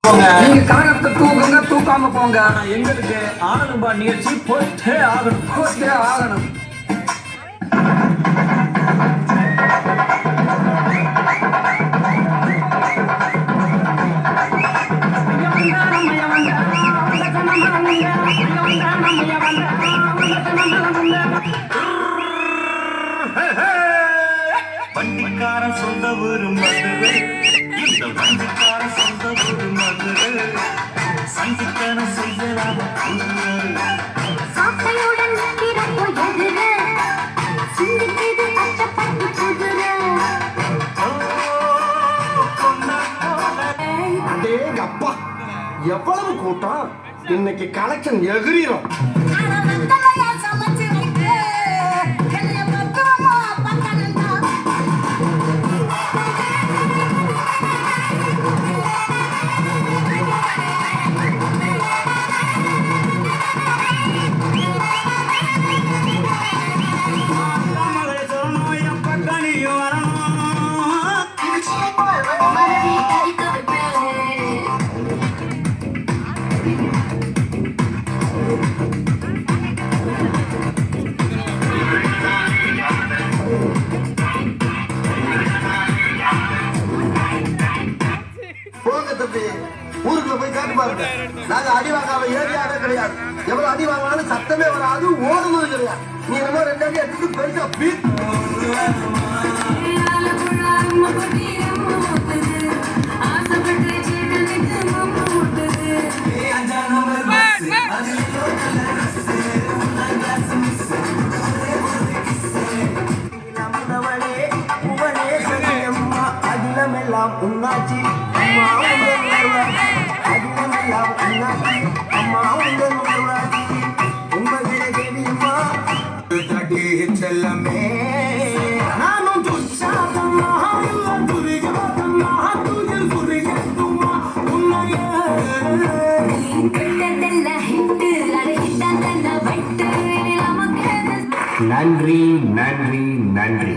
நீங்க கரகத்தை தூக்குங்க, தூக்காம போங்க. எங்களுக்கு ஆனந்தம்பா நிகழ்ச்சி போட்டே ஆகணும், போட்டே ஆகணும். வண்டிக்கார சொந்த ஊரு மதுரை, இந்த வண்டிக்கார சொந்த ஊரு மதுரை, சங்கித்தன செய்யலாம சாட்டையுடன் பிறப்பு எதிர சிந்தித்தது அச்சப்பட்டு குதிர அப்பா எவ்வளவு கூட்டம்! இன்னைக்கு கலெக்ஷன் எகிரிரும். ஊருக்குள்ள போய் காட்டு பாருங்க. நாங்க அடி வாங்காம ஏரியாவே கிடையாது. எவ்வளவு அடி வாங்கினாலும் சத்தமே வராது, ஓடுவது கிடையாது. நீ நம்ம ரெண்டு அடி எடுத்து பெருசா பீட் அகிலமெல்லாம் உன்னாச்சி அம்மா அகிலமெல்லாம் உன்னாச்சி அம்மா உண்மைகளை தெரியுமா செல்லமே நானும் துச்சாதம்மா இல்ல துரிகாதம்மா துயில் புரியுமா உன்னையே நன்றி நன்றி நன்றி.